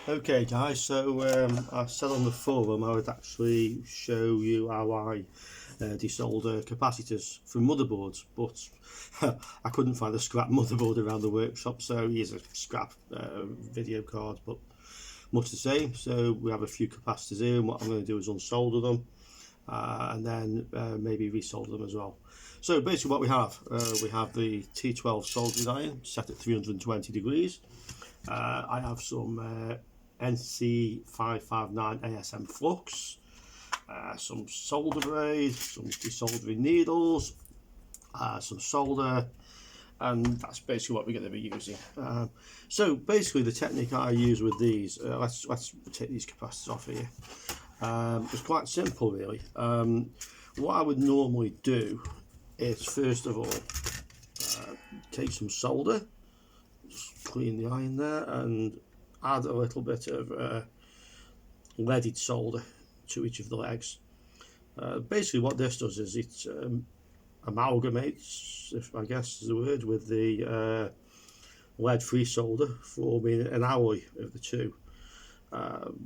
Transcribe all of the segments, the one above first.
Okay guys, so I said on the forum I would actually show you how I desolder capacitors from motherboards, but I couldn't find a scrap motherboard around the workshop, so here's a scrap video card, but much the same. So we have a few capacitors here, and what I'm going to do is unsolder them and then maybe resolder them as well. So basically what we have the T12 soldering iron set at 320 degrees. I have some NC559 ASM flux, some solder braid, some desoldering needles, some solder, and that's basically what we're going to be using. So basically the technique I use with these, let's take these capacitors off here. It's quite simple really. What I would normally do is first of all take some solder, just clean the iron there, and add a little bit of leaded solder to each of the legs. Basically what this does is it amalgamates, if I guess is the word, with the lead-free solder, forming an alloy of the two.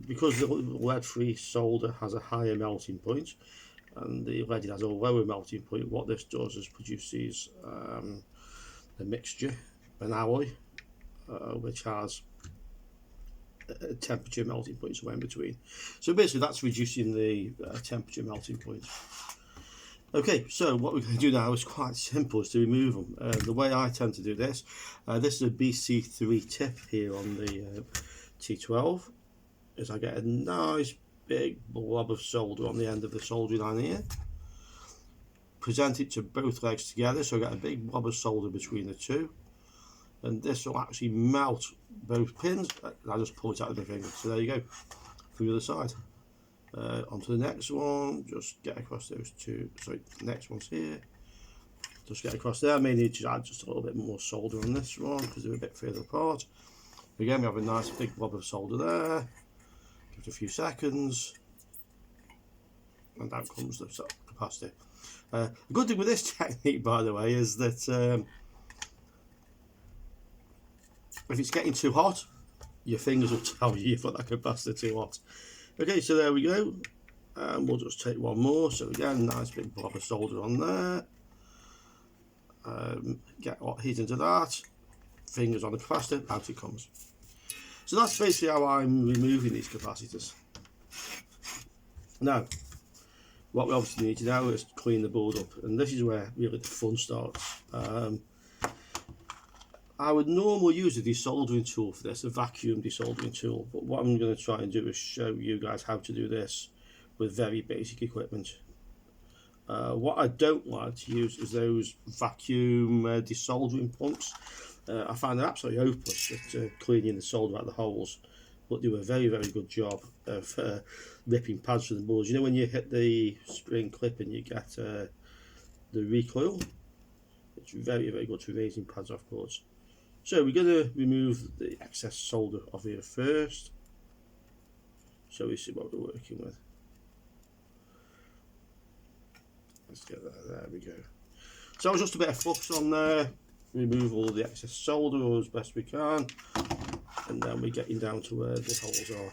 Because the lead-free solder has a higher melting point and the leaded has a lower melting point, what this does is produces a mixture, an alloy, which has a temperature melting point somewhere in between. So basically that's reducing the temperature melting point. Okay, so what we're going to do now is quite simple, is to remove them. The way I tend to do this, this is a BC3 tip here on the T12, is I get a nice big blob of solder on the end of the soldering iron here, present it to both legs together, so I get a big blob of solder between the two, and this will actually melt both pins. I just pull it out of my finger. So there you go, from the other side. Onto the next one, just get across those two. Sorry, the next one's here. Just get across there. I may need to add just a little bit more solder on this one because they're a bit further apart. Again, we have a nice big blob of solder there. Give it a few seconds, and down comes the capacitor. The good thing with this technique, by the way, is that if it's getting too hot, your fingers will tell you you've got that capacitor too hot. Okay, so there we go. And we'll just take one more. So again, nice big blob of solder on there. Get hot heat into that. Fingers on the capacitor, out it comes. So that's basically how I'm removing these capacitors. Now, what we obviously need to do is clean the board up, and this is where really the fun starts. I would normally use a desoldering tool for this, a vacuum desoldering tool, but what I'm going to try and do is show you guys how to do this with very basic equipment. What I don't like to use is those vacuum desoldering pumps. I find they're absolutely hopeless at cleaning the solder out of the holes, but do a very, very good job of ripping pads from the boards. You know when you hit the spring clip and you get the recoil? It's very, very good for raising pads off boards. So we're going to remove the excess solder off here first, so we see what we're working with. Let's get that, there we go. So it's just a bit of flux on there, remove all the excess solder as best we can, and then we're getting down to where the holes are.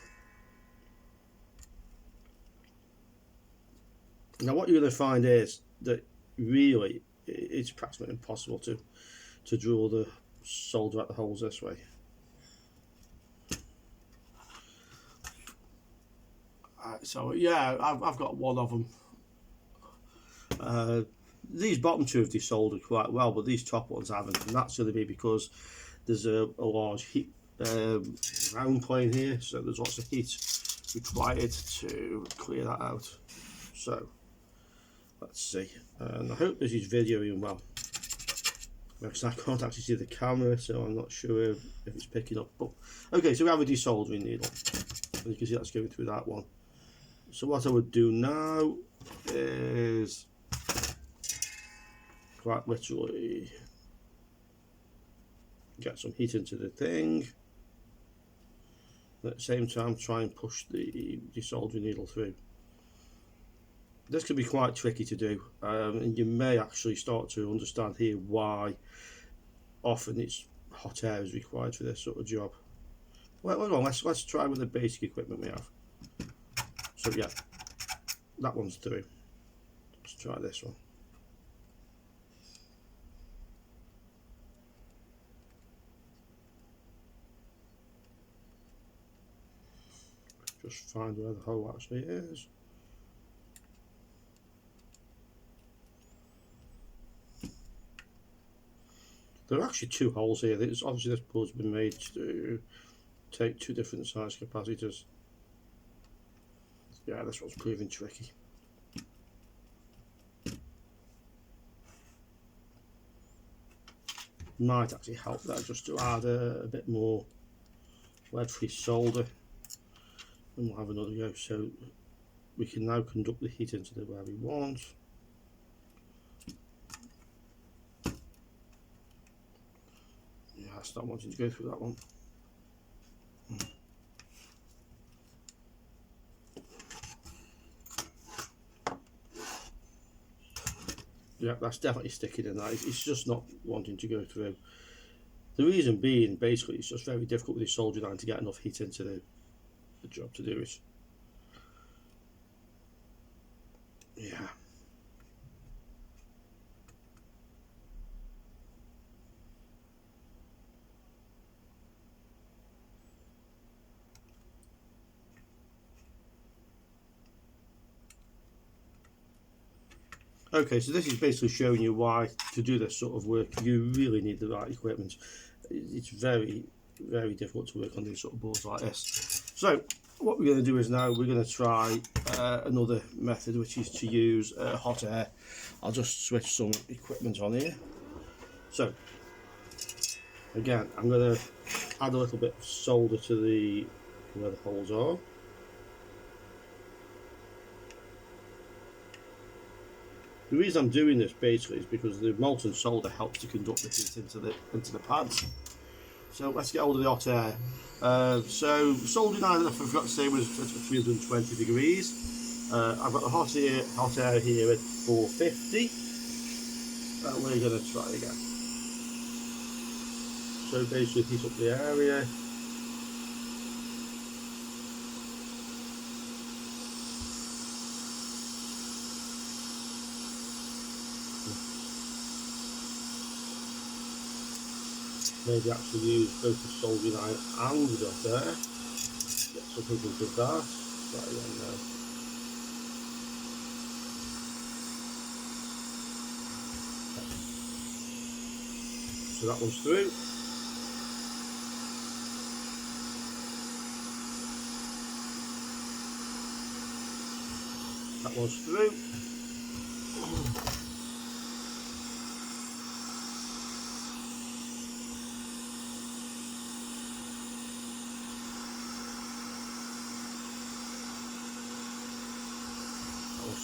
Now what you're going to find is that really it's practically impossible to draw the solder out the holes this way. So yeah, I've got one of them. These bottom two have desoldered quite well, but these top ones haven't, and that's going to be because there's a large heat round plane here, so there's lots of heat required to clear that out. So let's see, and I hope this is videoing well, because I can't actually see the camera, so I'm not sure if it's picking up. But okay, so we have a desoldering needle, and you can see that's going through that one. So what I would do now is quite literally get some heat into the thing, at the same time try and push the desoldering needle through. This can be quite tricky to do, and you may actually start to understand here why often it's hot air is required for this sort of job. Well, hold on, let's try with the basic equipment we have. So yeah, that one's through. Let's try this one. Just find where the hole actually is. There are actually two holes here. Obviously this board's been made to take two different size capacitors. Yeah, this one's proving tricky. Might actually help there just to add a bit more lead-free solder, and we'll have another go. So we can now conduct the heat into the where we want. Yeah, it's not wanting to go through that one. Yeah, that's definitely sticking in that. It's just not wanting to go through. The reason being, basically, it's just very difficult with this soldering iron to get enough heat into the job to do it. Yeah. Okay, so this is basically showing you why to do this sort of work you really need the right equipment. It's very, very difficult to work on these sort of boards like this. So what we're going to do is now we're going to try another method, which is to use hot air. I'll just switch some equipment on here. So again, I'm going to add a little bit of solder to where the holes are. The reason I'm doing this basically is because the molten solder helps to conduct the heat into the pads. So let's get hold of the hot air. So soldering iron, I forgot to say, was at 320 degrees. I've got the hot air here at 450. And we're going to try again. So basically heat up the area. Maybe actually use both the soldering iron and the hot air. Get something with that. Try again now. So that one's through. That one's through.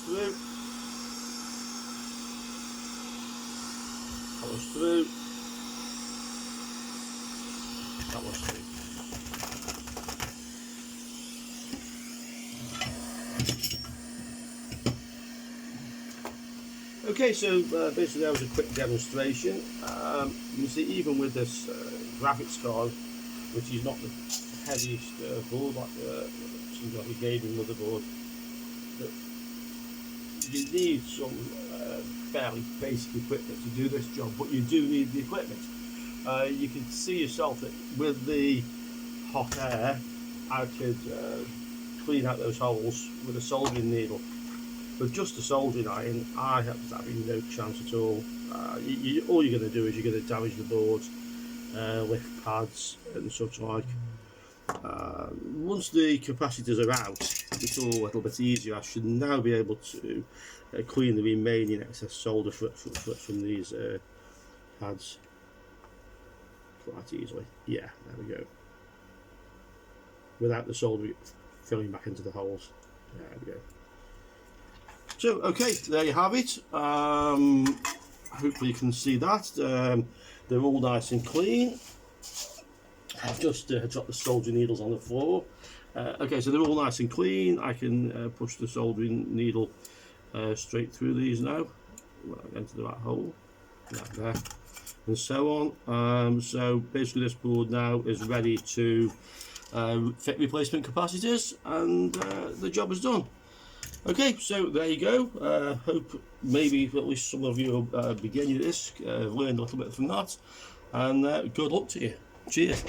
Through. That was through. That was through. Okay, so basically that was a quick demonstration. You can see even with this graphics card, which is not the heaviest board like something like a gaming motherboard, but you need some fairly basic equipment to do this job, but you do need the equipment. You can see yourself that with the hot air, I could clean out those holes with a soldering needle. With just a soldering iron, I have having no chance at all. All you're going to do is you're going to damage the boards, lift pads and such like. Once the capacitors are out, it's all a little bit easier. I should now be able to clean the remaining excess solder from these pads quite easily. Yeah, there we go. Without the solder filling back into the holes. There we go. So, okay, there you have it. Hopefully you can see that. They're all nice and clean. I've just dropped the soldering needles on the floor. Okay, so they're all nice and clean. I can push the soldering needle straight through these now. Well, into the right hole. Right there. And so on. So basically this board now is ready to fit replacement capacitors, and the job is done. Okay, so there you go. Hope maybe at least some of you beginning this learned a little bit from that, and good luck to you. Cheers.